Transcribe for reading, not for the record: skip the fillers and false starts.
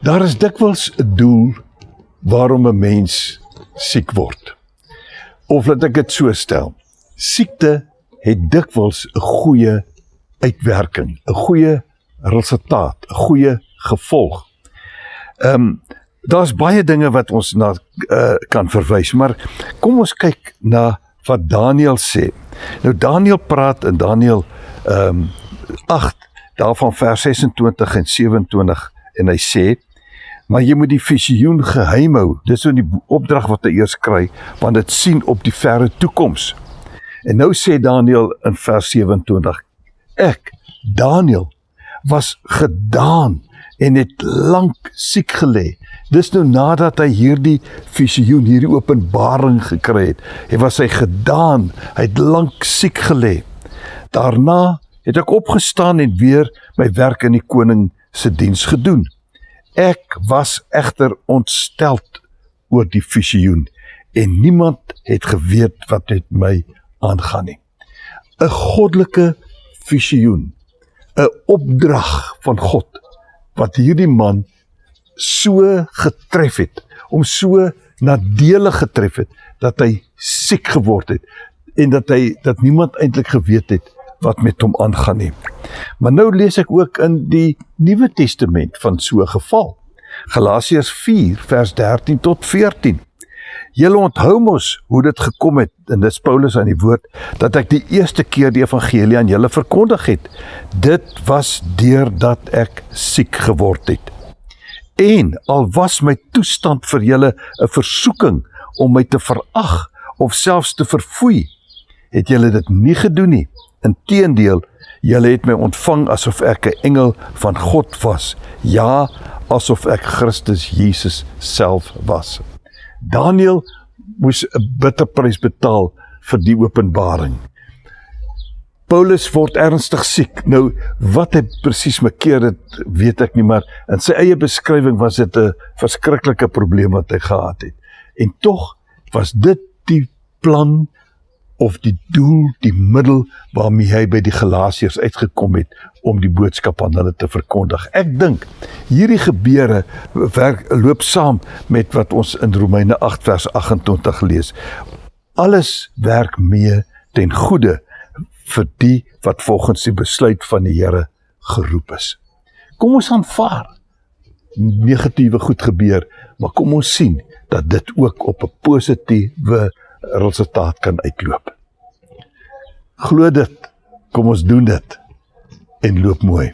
Daar is dikwels 'n doel waarom 'n mens siek word. Of laat ek dit so stel. Siekte het dikwels 'n goeie uitwerking, 'n goeie resultaat, 'n goeie gevolg. Daar's baie dinge wat ons na kan verwys, maar kom ons kyk na wat Daniël sê. Nou Daniël praat in Daniël 8, daarvan vers 26 en 27 en hy sê, maar jy moet die visioen geheim hou. Dis so die opdrag wat hy eers kry, want dit sien op die verre toekoms. En nou sê Daniël in vers 27, ek, Daniël, was gedaan en het lank siek gelê. Dis nou nadat hy hierdie visioen, hierdie openbaring gekry het. Hy was gedaan, hy het lank siek gelê. Daarna het ek opgestaan en weer my werk in die koning se diens gedoen. Ek was egter ontsteld oor die visioen en niemand het geweet wat met my aangaan nie. 'n Goddelike visioen, 'n opdrag van God, wat hierdie man so getref het, om so nadelig getref het, dat hy siek geword het, en dat niemand eintlik geweet het wat met hom aangaan nie. Maar nou lees ek ook in die Nuwe Testament van so 'n geval. Galasiërs 4 vers 13 tot 14. Julle onthou mos hoe dit gekom het, en dis Paulus aan die woord, dat ek die eerste keer die evangelie aan julle verkondig het. Dit was deurdat ek siek geword het. En al was my toestand vir julle 'n versoeking om my te verag of selfs te verfoei, het julle dit nie gedoen nie. Inteendeel, julle het my ontvang asof ek 'n engel van God was. Ja, asof ek Christus Jesus self was. Daniël moes 'n bitterprys betaal vir die openbaring. Paulus word ernstig siek. Nou, wat hy presies mekeer het, weet ek nie, maar in sy eie beskrywing was dit 'n verskriklike probleem wat hy gehad het. En tog was dit die plan of die doel, die middel waarmee hy by die Galasiërs uitgekom het om die boodskap aan hulle te verkondig. Ek dink, hierdie gebeure loop saam met wat ons in Romeine 8 vers 28 lees. Alles werk mee ten goeie vir die wat volgens die besluit van die Here geroep is. Kom ons aanvaar, negatiewe goed gebeur, maar kom ons sien dat dit ook op 'n positiewe resultaat kan uitloop. Glo dit, kom ons doen dit en loop mooi.